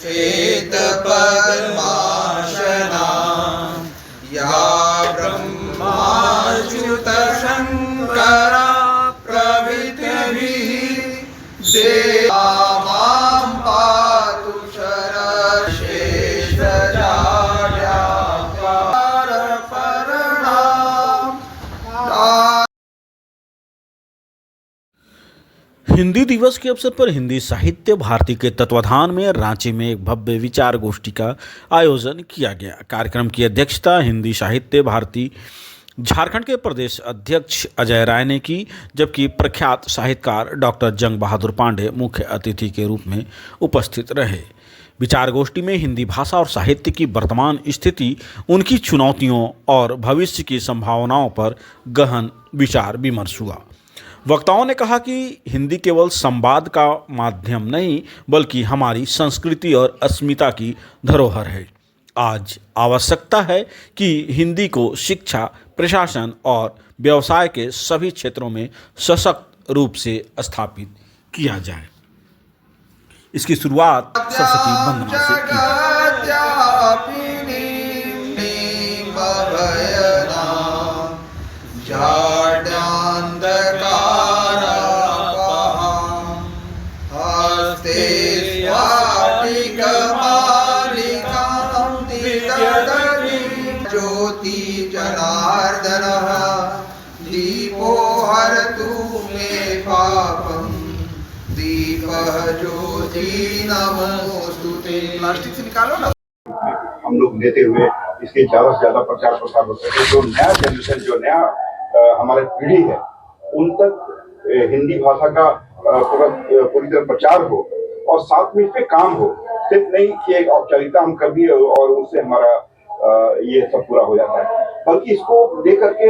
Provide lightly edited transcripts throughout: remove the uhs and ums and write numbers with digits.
श्वेतपद्मासना या ब्रह्माच्युतशङ्करा प्रभृतिभिः देवा मां पातु शरशेषजाड्यापरणाम्। हिंदी दिवस के अवसर पर हिंदी साहित्य भारती के तत्वाधान में रांची में एक भव्य विचार गोष्ठी का आयोजन किया गया। कार्यक्रम की अध्यक्षता हिंदी साहित्य भारती झारखंड के प्रदेश अध्यक्ष अजय राय ने की, जबकि प्रख्यात साहित्यकार डॉक्टर जंग बहादुर पांडे मुख्य अतिथि के रूप में उपस्थित रहे। विचार गोष्ठी में हिंदी भाषा और साहित्य की वर्तमान स्थिति, उनकी चुनौतियों और भविष्य की संभावनाओं पर गहन विचार विमर्श हुआ। वक्ताओं ने कहा कि हिंदी केवल संवाद का माध्यम नहीं, बल्कि हमारी संस्कृति और अस्मिता की धरोहर है। आज आवश्यकता है कि हिंदी को शिक्षा, प्रशासन और व्यवसाय के सभी क्षेत्रों में सशक्त रूप से स्थापित किया जाए। इसकी शुरुआत सरस्वती वंदना से की। ज्योति जनार्दनः दीपो हरतु मे पापं दीपः ज्योति नमोस्तुते। प्लास्टिक से निकालो ना। हम लोग लेते हुए इसके ज़्यादा से ज़्यादा प्रचार प्रसार हो सके, जो नया जनरेशन, जो नया हमारी पीढ़ी है, उन तक हिंदी भाषा का पूरी तरह प्रचार हो और साथ में इस पे काम हो। सिर्फ नहीं कि एक औपचारिकता हम कर दिए और उससे हमारा ये सब पूरा हो जाता है, बल्कि इसको लेकर के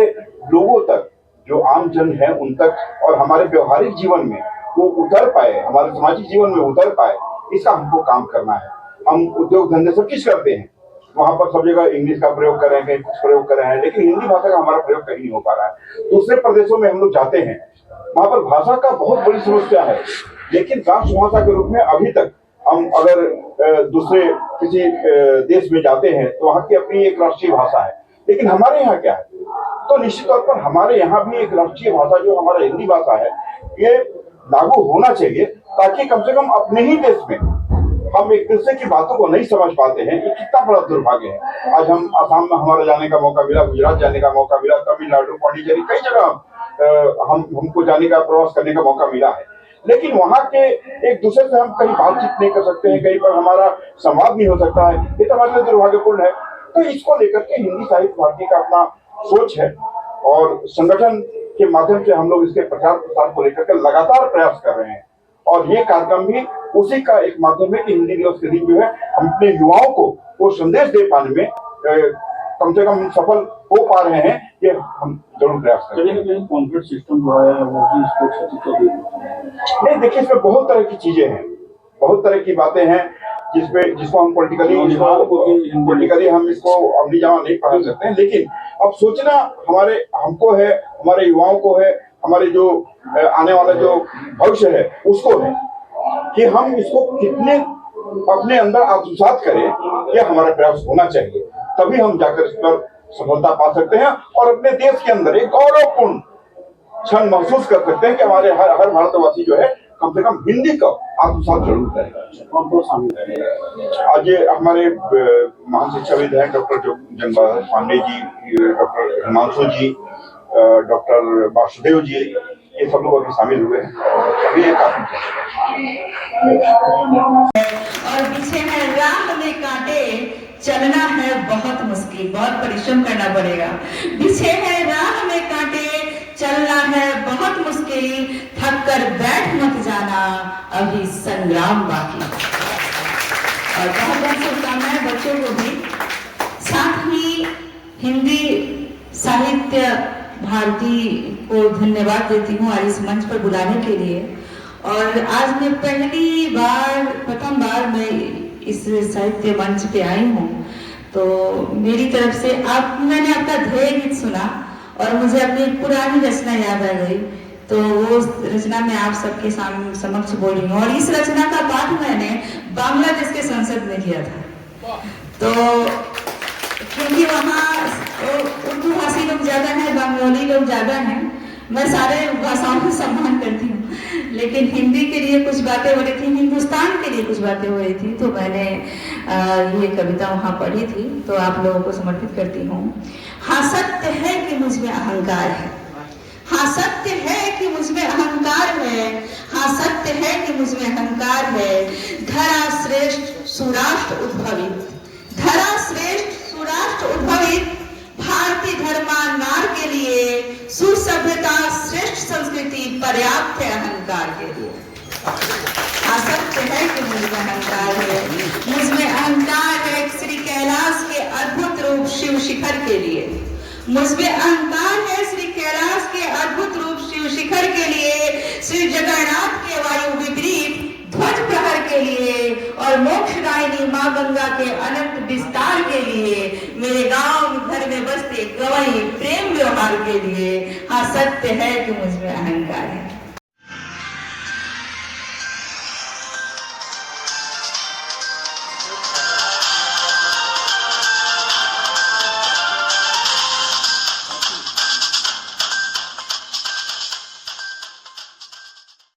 लोगों तक, जो आम जन है उन तक, और हमारे व्यवहारिक जीवन में वो उतर पाए, हमारे सामाजिक जीवन में उतर पाए, इसका हमको काम करना है। हम उद्योग धंधे सब चीज करते हैं, वहां पर सब जगह इंग्लिश का प्रयोग कर रहे हैं, कहीं कुछ प्रयोग कर रहे हैं, लेकिन हिंदी भाषा का हमारा प्रयोग कहीं नहीं हो पा रहा है। दूसरे प्रदेशों में हम लोग जाते हैं, वहां पर भाषा का बहुत बड़ी समस्या है, लेकिन राष्ट्रभाषा के रूप में अभी तक हम अगर दूसरे किसी देश में जाते हैं तो वहाँ की अपनी एक राष्ट्रीय भाषा है, लेकिन हमारे यहाँ क्या है? तो निश्चित तौर पर हमारे यहाँ भी एक राष्ट्रीय भाषा जो हमारा हिंदी भाषा है, ये लागू होना चाहिए, ताकि कम से कम अपने ही देश में हम एक दूसरे की बातों को नहीं समझ पाते हैं। ये कितना बड़ा दुर्भाग्य है। आज हम आसाम में हमारा जाने का मौका मिला, गुजरात जाने का मौका मिला, तमिलनाडु, पांडिचेरी, कई जगह हमको जाने का, प्रवास करने का मौका मिला है, लेकिन वहां के एक दूसरे से हम कहीं बातचीत नहीं कर सकते हैं, कहीं पर हमारा संवाद नहीं हो सकता है। ये तो हमारे लिए दुर्भाग्यपूर्ण है। तो इसको लेकर के हिंदी साहित्य भारती का अपना सोच है और संगठन के माध्यम से हम लोग इसके प्रचार प्रसार को लेकर के लगातार प्रयास कर रहे हैं, और ये कार्यक्रम भी उसी का एक माध्यम है कि हिंदी दिवस के दिन जो है हम अपने युवाओं को वो संदेश दे पाने में कम से कम सफल हो पा रहे हैं। कि हम जरूर प्रयास करें। कॉन्फ्रेंस सिस्टम जो है वो भी इसको नहीं, देखिए इसमें बहुत तरह की चीजें हैं, बहुत तरह की बातें हैं, जिसको हम पॉलिटिकली हम इसको अमली जामा नहीं पढ़ा सकते हैं, लेकिन अब सोचना हमको है, हमारे युवाओं को है, हमारे जो आने वाला जो भविष्य है उसको है, कि हम इसको कितने अपने अंदर आत्मसात करें। यह हमारा प्रयास होना चाहिए, तभी हम जाकर इस पर सफलता पा सकते हैं और अपने देश के अंदर एक गौरवपूर्ण क्षण महसूस कर सकते हैं कि हमारे हर भारतवासी जो है कम से कम हिंदी का आत्मसात जरूर करेगा। आज हमारे महान शिक्षाविद हैं डॉक्टर जंग बहादुर पांडे जी, डॉक्टर हिमांशु जी, डॉक्टर वासुदेव जी, ये सब लोग अभी शामिल हुए हैं। अभी ये काफी और पीछे है राह में कांटे, चलना है बहुत मुश्किल, बहुत परिश्रम करना पड़ेगा। पीछे है राह में कांटे, चलना है बहुत मुश्किल, थक कर बैठ मत जाना, अभी संग्राम बाकी। और बहुत बहुत शुभकामनाएं बच्चों को भी। साथ ही हिंदी साहित्य भारती को धन्यवाद देती हूँ आज इस मंच पर बुलाने के लिए। और आज मैं प्रथम बार मैं इस साहित्य मंच पे आई हूँ, तो मेरी तरफ से मैंने आपका ध्येय गीत सुना और मुझे अपनी पुरानी रचना याद आ गई तो वो रचना मैं आप सबके समक्ष बोल रही हूँ। और इस रचना का पाठ मैंने बांग्लादेश के संसद में किया था। तो क्योंकि वहाँ उर्दू भाषी लोग ज्यादा हैं, बंगाली लोग ज्यादा हैं, मैं सारे भाषाओं का सम्मान करती हूँ, लेकिन हिंदी के लिए कुछ बातें हो रही थी, हिंदुस्तान के लिए कुछ बातें हो रही थी, तो मैंने ये कविता वहाँ पढ़ी थी, तो आप लोगों को समर्पित करती हूँ। हाँ सत्य है कि मुझ में अहंकार है, हाँ सत्य है कि मुझ में अहंकार है, हाँ सत्य है कि मुझ में अहंकार है। धरा श्रेष्ठ सुराष्ट्र उद्भवित, धरा श्रेष्ठ सुराष्ट्र उद्भवित, भारतीय धर्मांगार के लिए सुसभ्यता श्रेष्ठ संस्कृति पर्याप्त है अहंकार के लिए। हाँ सत्य है कि मुझ में अहंकार है, मुझ में अहंकार है श्री कैलाश के अद्भुत रूप शिव शिखर के लिए, मुझ में अहंकार है श्री कैलाश के अद्भुत रूप शिव शिखर के लिए, श्री जगन्नाथ के वायु विपरीत ध्वज प्रहर के लिए, और मोक्षदायिनी माँ गंगा के अनंत विस्तार के लिए, मेरे गांव घर में बसते गवई प्रेम व्यवहार के लिए। हाँ सत्य है कि मुझ में अहंकार है।